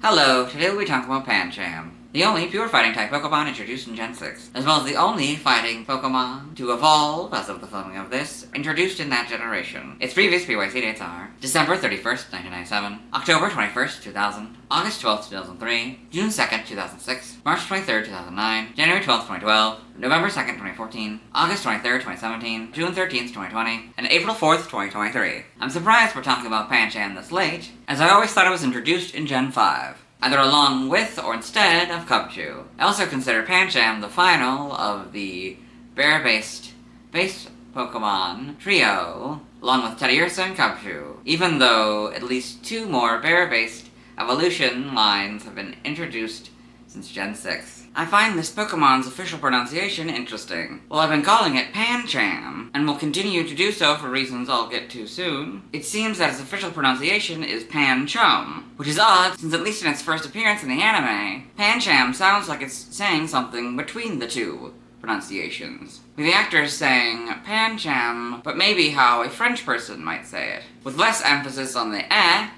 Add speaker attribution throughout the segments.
Speaker 1: Hello, today we'll be talking about Pancham, the only pure fighting type Pokemon introduced in Gen 6, as well as the only fighting Pokemon to evolve, as of the filming of this, introduced in that generation. Its previous PYC dates are December 31st, 1997, October 21st, 2000, August 12th, 2003, June 2nd, 2006, March 23rd, 2009, January 12th, 2012, November 2nd, 2014, August 23rd, 2017, June 13th, 2020, and April 4th, 2023. I'm surprised we're talking about Pancham this late, as I always thought it was introduced in Gen 5. Either along with or instead of Pikachu. I also consider Pancham the final of the bear-based Pokemon trio, along with Teddiursa and Pikachu, even though at least two more bear-based evolution lines have been introduced since Gen 6. I find this Pokemon's official pronunciation interesting. Well, I've been calling it Pancham, and will continue to do so for reasons I'll get to soon. It seems that its official pronunciation is Pancham, which is odd since at least in its first appearance in the anime, Pancham sounds like it's saying something between the two pronunciations, with the actors saying Pancham, but maybe how a French person might say it, with less emphasis on the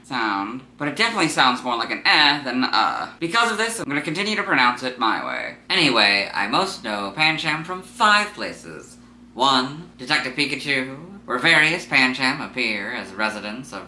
Speaker 1: sound, but it definitely sounds more like an than Because of this, I'm going to continue to pronounce it my way. Anyway, I most know Pancham from 5 places. 1. Detective Pikachu, where various Pancham appear as residents of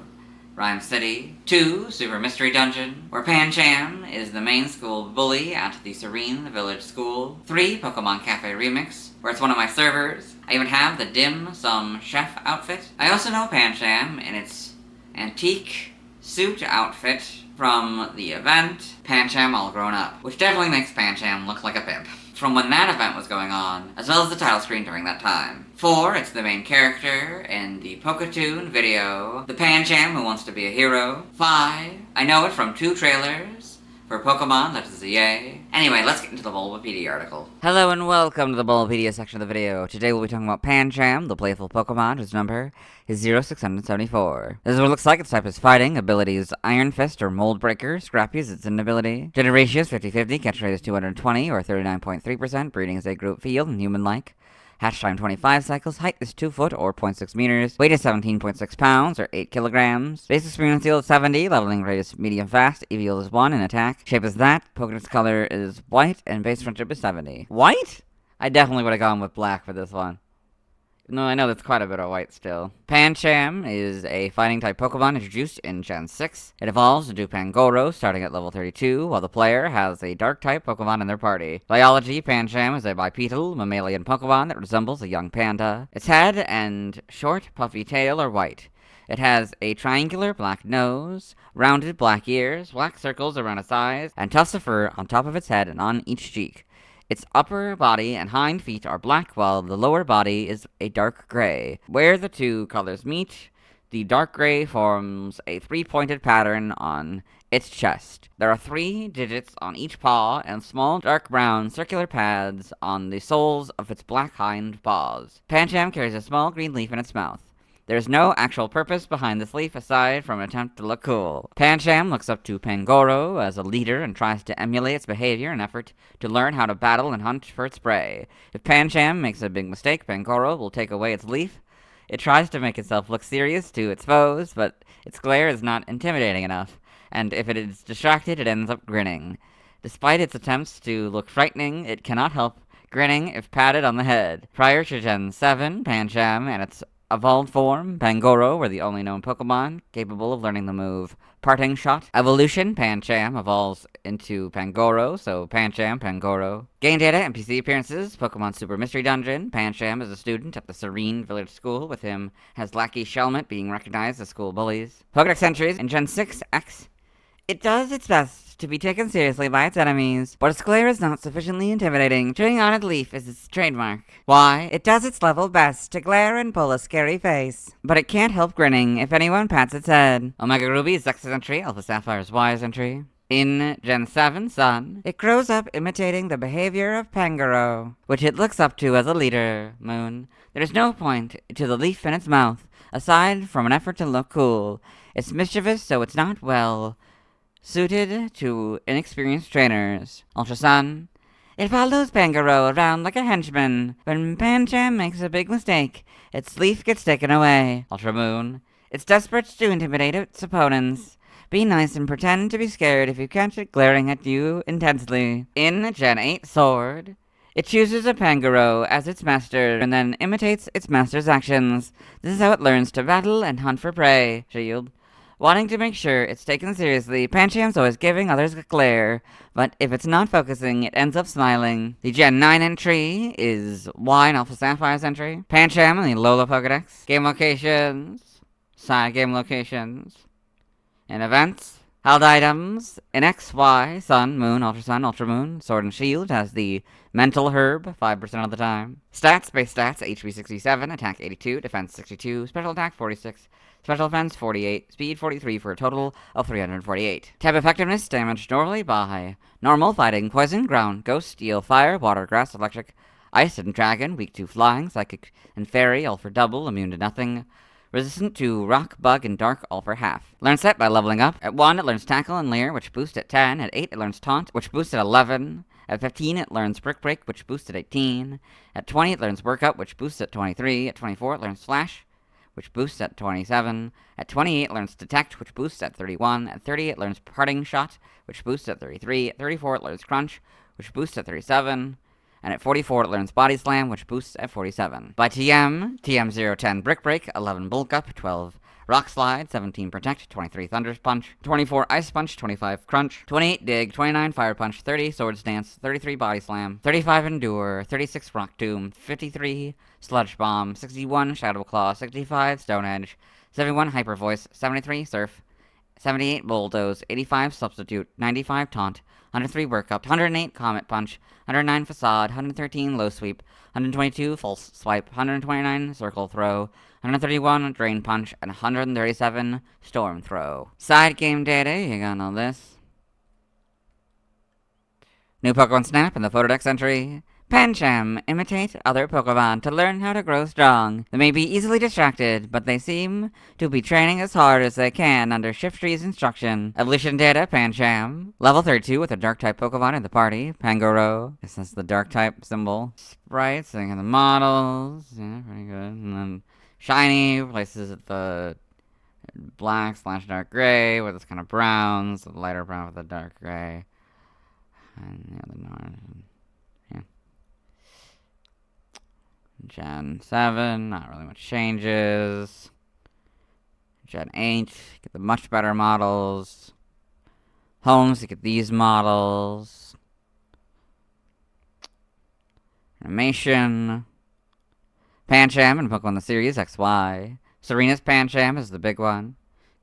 Speaker 1: Rhyme City. 2. Super Mystery Dungeon, where Pancham is the main school bully at the Serene Village School. 3. Pokemon Cafe Remix, where it's one of my servers. I even have the Dim Sum Chef outfit. I also know Pancham in its antique suit outfit from the event Pancham All Grown Up, which definitely makes Pancham look like a pimp from when that event was going on, as well as the title screen during that time. 4. It's the main character in the Poketoon video, the Pancham who wants to be a hero. 5. I know it from 2 trailers for Pokemon, that is a yay. Anyway, let's get into the Bulbapedia article. Hello and welcome to the Bulbapedia section of the video. Today we'll be talking about Pancham, the playful Pokemon whose number is 0674. This is what it looks like. Its type is fighting, abilities Iron Fist or Mold Breaker, Scrappy is its inability. Gender ratio is 50-50, catch rate is 220 or 39.3%, breeding is a group field and human-like. Hatch time 25 cycles, height is 2 foot or 0.6 meters, weight is 17.6 pounds or 8 kilograms, base experience yield is 70, leveling rate is medium fast, EV yield is 1, and attack shape is that, Pokedex color is white, and base friendship is 70. White? I definitely would have gone with black for this one. No, I know that's quite a bit of white still. Pancham is a fighting-type Pokemon introduced in Gen 6. It evolves into Pangoro starting at level 32, while the player has a Dark-type Pokemon in their party. Biology, Pancham is a bipedal, mammalian Pokemon that resembles a young panda. Its head and short, puffy tail are white. It has a triangular black nose, rounded black ears, black circles around its eyes, and tufts of fur on top of its head and on each cheek. Its upper body and hind feet are black, while the lower body is a dark gray. Where the two colors meet, the dark gray forms a 3-pointed pattern on its chest. There are 3 digits on each paw and small dark brown circular pads on the soles of its black hind paws. Pancham carries a small green leaf in its mouth. There is no actual purpose behind this leaf aside from an attempt to look cool. Pancham looks up to Pangoro as a leader and tries to emulate its behavior in an effort to learn how to battle and hunt for its prey. If Pancham makes a big mistake, Pangoro will take away its leaf. It tries to make itself look serious to its foes, but its glare is not intimidating enough, and if it is distracted, it ends up grinning. Despite its attempts to look frightening, it cannot help grinning if patted on the head. Prior to Gen 7, Pancham and its evolved form, Pangoro, were the only known Pokemon capable of learning the move Parting Shot. Evolution, Pancham evolves into Pangoro, so Pancham, Pangoro. Game data, NPC appearances, Pokemon Super Mystery Dungeon. Pancham is a student at the Serene Village School, with him as Lackey Shelmet being recognized as school bullies. Pokedex entries in Gen 6X. It does its best to be taken seriously by its enemies, but its glare is not sufficiently intimidating. Chewing on its leaf is its trademark. Why? It does its level best to glare and pull a scary face, but it can't help grinning if anyone pats its head. Omega Ruby is X's entry, Alpha Sapphire's Y's entry. In Gen 7 Sun, it grows up imitating the behavior of Pangoro, which it looks up to as a leader, Moon. There is no point to the leaf in its mouth, aside from an effort to look cool. It's mischievous, so it's not suited to inexperienced trainers. Ultra Sun. It follows Pangoro around like a henchman. When Pancham makes a big mistake, its leaf gets taken away. Ultra Moon. It's desperate to intimidate its opponents, Be nice and pretend to be scared if you catch it glaring at you intensely. In Gen 8 Sword, it chooses a Pangoro as its master and then imitates its master's actions. This is how it learns to battle and hunt for prey. Shield. Wanting to make sure it's taken seriously, Pancham's always giving others a glare, but if it's not focusing, it ends up smiling. The Gen 9 entry is Y and Alpha Sapphire's entry. Pancham and the Lola Pokedex. Game locations. Side game locations. In events. Held items. In X, Y, Sun, Moon, Ultra Sun, Ultra Moon, Sword and Shield has the Mental Herb 5% of the time. Stats, base stats, HP 67, Attack 82, Defense 62, Special Attack 46, Special Defense 48, Speed 43 for a total of 348. Type effectiveness, damaged normally by Normal, Fighting, Poison, Ground, Ghost, Steel, Fire, Water, Grass, Electric, Ice, and Dragon, weak to Flying, Psychic, and Fairy, all for double, immune to nothing. Resistant to Rock, Bug, and Dark, all for half. Learns set by leveling up. At 1, it learns Tackle and Leer, which boosts at 10. At 8, it learns Taunt, which boosts at 11. At 15, it learns Brick Break, which boosts at 18. At 20, it learns Work Up, which boosts at 23. At 24, it learns Flash, which boosts at 27. At 28, it learns Detect, which boosts at 31. At 30, it learns Parting Shot, which boosts at 33. At 34, it learns Crunch, which boosts at 37. And at 44, it learns Body Slam, which boosts at 47. By TM, TM010 Brick Break, 11 Bulk Up, 12 Rock Slide, 17 Protect, 23 Thunder Punch, 24 Ice Punch, 25 Crunch, 28 Dig, 29 Fire Punch, 30 Swords Dance, 33 Body Slam, 35 Endure, 36 Rock Tomb, 53 Sludge Bomb, 61 Shadow Claw, 65 Stone Edge, 71 Hyper Voice, 73 Surf, 78 Bulldoze, 85 Substitute, 95 Taunt, 103 Work Up, 108 Comet Punch, 109 Facade, 113 Low Sweep, 122 False Swipe, 129 Circle Throw, 131 Drain Punch, and 137 Storm Throw. Side game data, you got all this. New Pokemon Snap in the Pokedex entry. Pancham imitate other Pokemon to learn how to grow strong. They may be easily distracted, but they seem to be training as hard as they can under Shifttree's instruction. Evolution data, Pancham. Level 32 with a Dark-type Pokemon in the party, Pangoro. This is the Dark-type symbol. Sprites, and the models. Yeah, pretty good. And then Shiny replaces the black/dark gray with this kind of browns, the lighter brown with the dark gray. And the other north. Gen 7, not really much changes. Gen 8, get the much better models. Homes, you get these models. Animation. Pancham and Pokemon the series, XY. Serena's Pancham is the big one.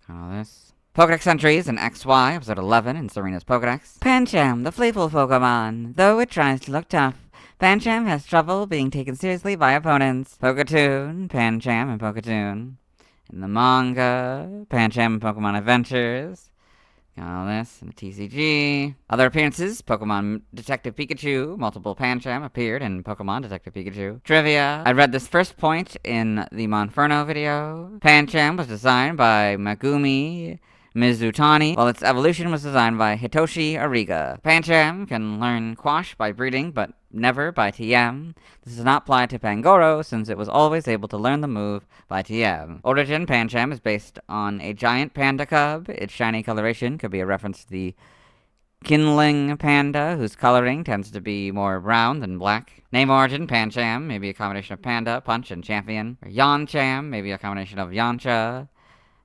Speaker 1: Kind of this. Pokedex entries in XY, episode 11 in Serena's Pokedex. Pancham, the playful Pokemon. Though it tries to look tough, Pancham has trouble being taken seriously by opponents. Poketoon, Pancham, and Poketoon. In the manga, Pancham and Pokemon Adventures. Got all this in the TCG. Other appearances, Pokemon Detective Pikachu. Multiple Pancham appeared in Pokemon Detective Pikachu. Trivia. I read this first point in the Monferno video. Pancham was designed by Megumi Mizutani, while its evolution was designed by Hitoshi Ariga. Pancham can learn Quash by breeding, but never by TM. This does not apply to Pangoro, since it was always able to learn the move by TM. Origin Pancham is based on a giant panda cub. Its shiny coloration could be a reference to the Kinling panda, whose coloring tends to be more brown than black. Name origin Pancham, maybe a combination of panda, punch, and champion. Or Yancham, maybe a combination of Yancha,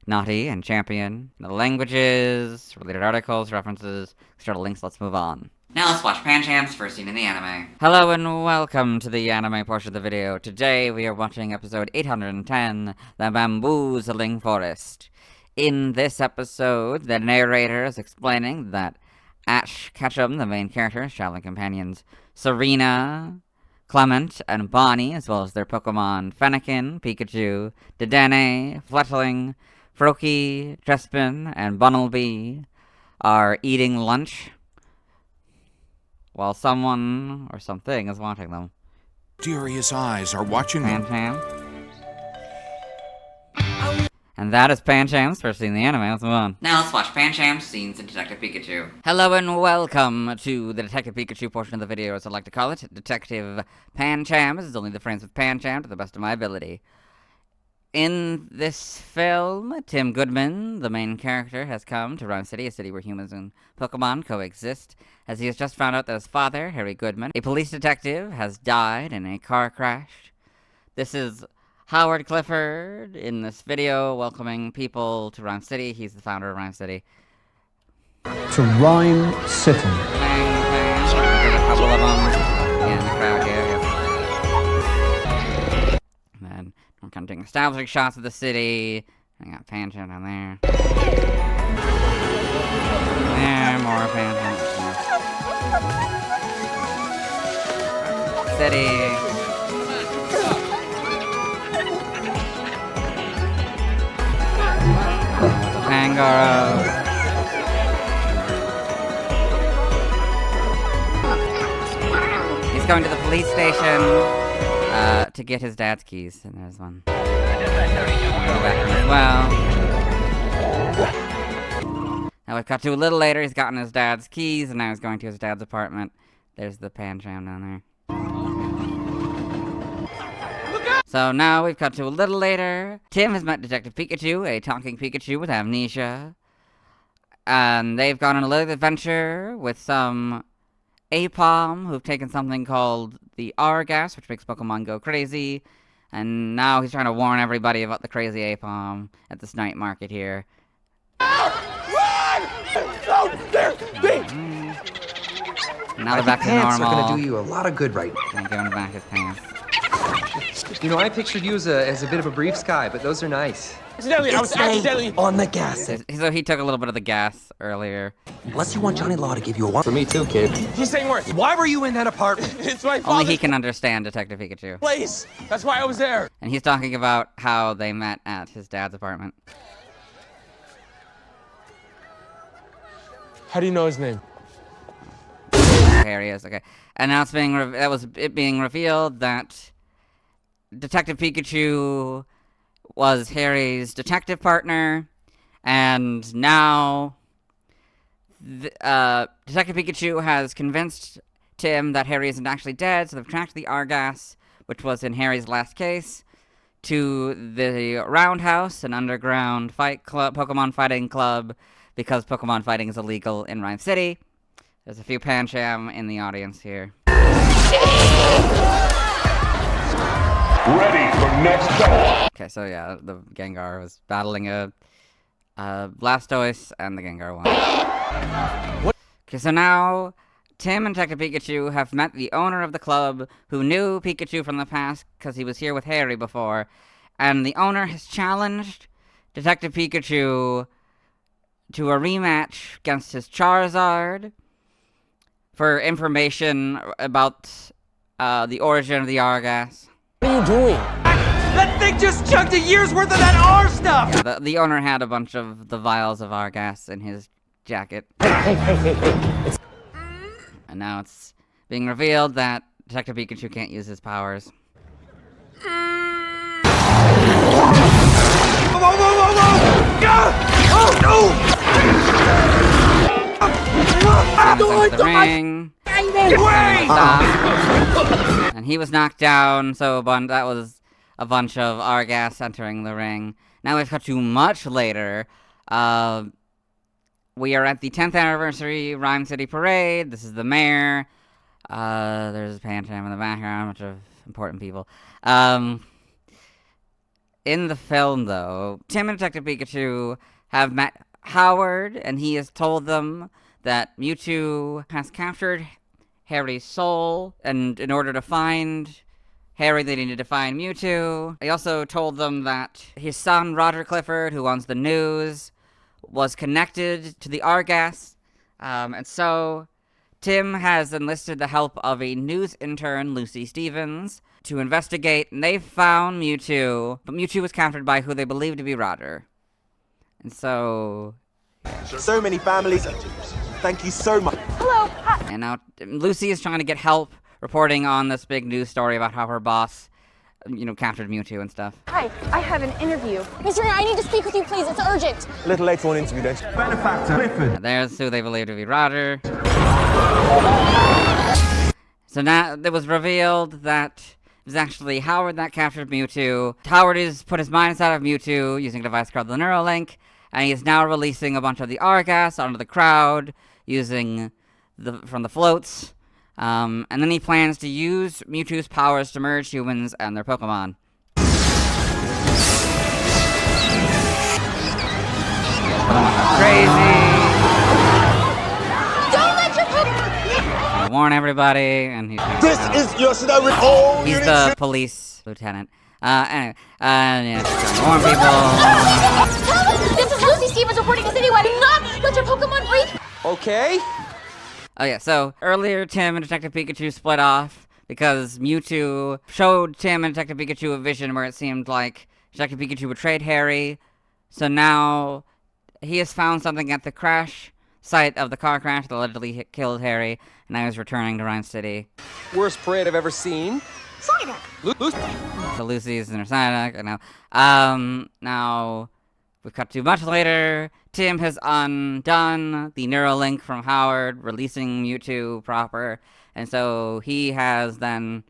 Speaker 1: Naughty, and Champion. The languages, related articles, references, extra links, let's move on. Now let's watch Pancham's first scene in the anime. Hello and welcome to the anime portion of the video. Today we are watching episode 810, The Bamboozling Forest. In this episode, the narrator is explaining that Ash Ketchum, the main character's traveling companions, Serena, Clement, and Bonnie, as well as their Pokemon Fennekin, Pikachu, Dedenne, Fletchling, Froakie, Trespin, and Bunnelby, are eating lunch while someone or something is watching them.
Speaker 2: Mysterious eyes are watching them.
Speaker 1: Pancham. And that is Pancham's first scene in the anime. Let's move on. Now let's watch Pancham's scenes in Detective Pikachu. Hello and welcome to the Detective Pikachu portion of the video, as I like to call it. Detective Pancham. This is only the frames with Pancham to the best of my ability. In this film, Tim Goodman, the main character, has come to Rhyme City, a city where humans and Pokemon coexist, as he has just found out that his father, Harry Goodman, a police detective, has died in a car crash. This is Howard Clifford in this video welcoming people to Rhyme City. He's the founder of Rhyme City.
Speaker 3: To Rhyme City.
Speaker 1: There's a couple of them in the crowd here. Yep. And then I'm kind of doing establishing shots of the city. I got Pancham down there. There, more Pancham. City. Pangoro. He's going to the police station to get his dad's keys, and there's one. In the background as well. Now we've cut to a little later. He's gotten his dad's keys, and now he's going to his dad's apartment. There's the Pancham down there. So now we've cut to a little later. Tim has met Detective Pikachu, a talking Pikachu with amnesia. And they've gone on a little adventure with some Apom who've taken something called the R-gas, which makes Pokemon go crazy. And now he's trying to warn everybody about the crazy Apom at this night market here.
Speaker 4: Run! Oh, there!
Speaker 1: Now they're back to normal.
Speaker 5: Pants are gonna do you a lot of good right now.
Speaker 1: And going back his pants.
Speaker 5: You know, I pictured you as a bit of a brief guy, but those are nice.
Speaker 4: Accidentally, I was accidentally
Speaker 5: on the gas.
Speaker 1: So he took a little bit of the gas earlier.
Speaker 5: Unless you want Johnny Law to give you a one. For me too, kid.
Speaker 4: He's saying worse.
Speaker 5: Why were you in that apartment?
Speaker 4: It's my
Speaker 1: Only
Speaker 4: father's
Speaker 1: he can understand Detective Pikachu.
Speaker 4: place. That's why I was there.
Speaker 1: And he's talking about how they met at his dad's apartment.
Speaker 4: How do you know his name?
Speaker 1: Here he is, okay. And now it's being being revealed that Detective Pikachu was Harry's detective partner, and now Detective Pikachu has convinced Tim that Harry isn't actually dead, so they've tracked the R-gas, which was in Harry's last case, to the Roundhouse, an underground fight club, Pokemon fighting club, because Pokemon fighting is illegal in Rhyme City. There's a few Pancham in the audience here.
Speaker 6: Ready for next battle.
Speaker 1: Okay, so yeah, the Gengar was battling a Blastoise, and the Gengar won. Okay, so now Tim and Detective Pikachu have met the owner of the club, who knew Pikachu from the past because he was here with Harry before, and the owner has challenged Detective Pikachu to a rematch against his Charizard for information about the origin of the R-gas.
Speaker 4: What are you doing?
Speaker 5: That thing just chugged a year's worth of that R stuff!
Speaker 1: Yeah, the owner had a bunch of the vials of R-gas in his jacket.
Speaker 4: Hey.
Speaker 1: And now it's being revealed that Detective Pikachu can't use his powers. The ring. And he was knocked down, so that was a bunch of R-gas entering the ring. Now we've cut to much later. We are at the 10th anniversary Rhyme City Parade. This is the mayor. There's Pancham in the background, a bunch of important people. In the film, though, Tim and Detective Pikachu have met Howard, and he has told them that Mewtwo has captured Harry's soul, and in order to find Harry, they needed to find Mewtwo. He also told them that his son, Roger Clifford, who owns the news, was connected to the R-gas, and so Tim has enlisted the help of a news intern, Lucy Stevens, to investigate, and they've found Mewtwo, but Mewtwo was captured by who they believe to be Roger. And so...
Speaker 7: So many families. Thank you so much.
Speaker 8: Hello. Hi.
Speaker 1: And now Lucy is trying to get help reporting on this big news story about how her boss, captured Mewtwo and stuff.
Speaker 8: Hi. I have an interview. Mr. Ringer, I need to speak with you, please. It's urgent.
Speaker 7: A little late for an interview, then. Benefactor Clifford.
Speaker 1: And there's who they believe to be Roger. So now it was revealed that was actually Howard that captured Mewtwo. Howard has put his mind inside of Mewtwo using a device called the Neuralink, and he is now releasing a bunch of the R-gas onto the crowd using from the floats. And then he plans to use Mewtwo's powers to merge humans and their Pokemon. Crazy!
Speaker 8: Don't let your Pokemon...
Speaker 1: I warn everybody, and he's
Speaker 7: This is your scenario. All
Speaker 1: he's
Speaker 7: units
Speaker 1: the police lieutenant. Anyway, yeah, just trying to warn people.
Speaker 8: Tell them this is Lucy Stevens reporting to Citywide. Do not let your Pokemon breathe.
Speaker 5: Okay.
Speaker 1: Oh yeah, so earlier Tim and Detective Pikachu split off because Mewtwo showed Tim and Detective Pikachu a vision where it seemed like Detective Pikachu betrayed Harry. So now he has found something at the crash site of the car crash that allegedly killed Harry, and now he's returning to Rhyme City.
Speaker 5: Worst parade I've ever seen.
Speaker 1: So Lucy's in her Psyduck, I know. Now we cut to much later. Tim has undone the Neuralink from Howard, releasing Mewtwo proper, and so he has then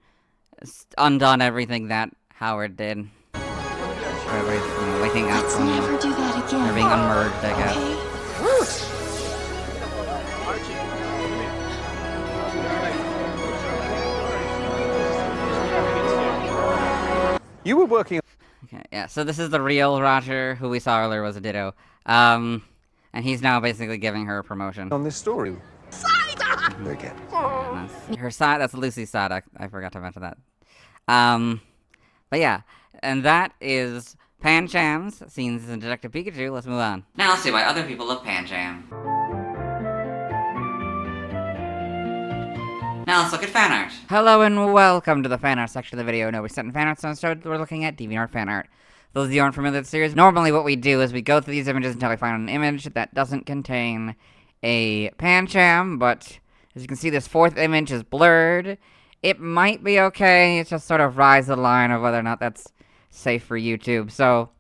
Speaker 1: undone everything that Howard did. Everybody's waking up
Speaker 8: Let's
Speaker 1: from
Speaker 8: never do that again.
Speaker 1: they're being unmerged, I guess.
Speaker 8: Okay?
Speaker 5: You were working.
Speaker 1: Okay, yeah, so this is the real Roger, who we saw earlier was a Ditto. And he's now basically giving her a promotion.
Speaker 7: on this story.
Speaker 5: Again.
Speaker 1: Her side, that's Lucy's Psyduck. I forgot to mention that. But yeah, and that is Pancham's scenes in Detective Pikachu. Let's move on. Now let's see why other people love Pancham. Now let's look at fan art. Hello and welcome to the fan art section of the video. No, we're setting fan art, so instead we're looking at DeviantArt fan art. Those of you who aren't familiar with the series, normally what we do is we go through these images until we find an image that doesn't contain a Pancham, but as you can see, this fourth image is blurred. It might be okay, it just sort of rides the line of whether or not that's safe for YouTube. So,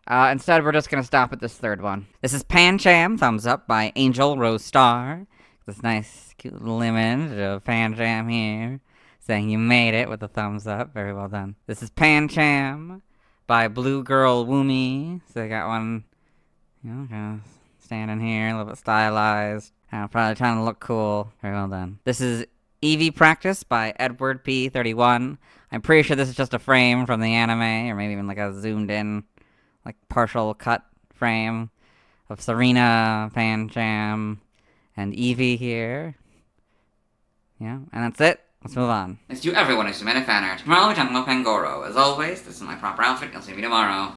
Speaker 1: instead we're just gonna stop at this third one. This is Pancham, thumbs up, by Angel Rose Star. This nice, cute little image of Pancham here, saying you made it with a thumbs up. Very well done. This is Pancham by Blue Girl Woomy. So they got one, you know, kind of standing here, a little bit stylized. Probably trying to look cool. Very well done. This is Eevee Practice by Edward P31. I'm pretty sure this is just a frame from the anime, or maybe even like a zoomed in, like partial cut frame of Serena, Pancham, and Eevee here. Yeah, and that's it. Let's move on. Thanks to everyone who submitted fan art. Tomorrow we're talking about Pangoro. As always, this is my proper outfit. You'll see me tomorrow.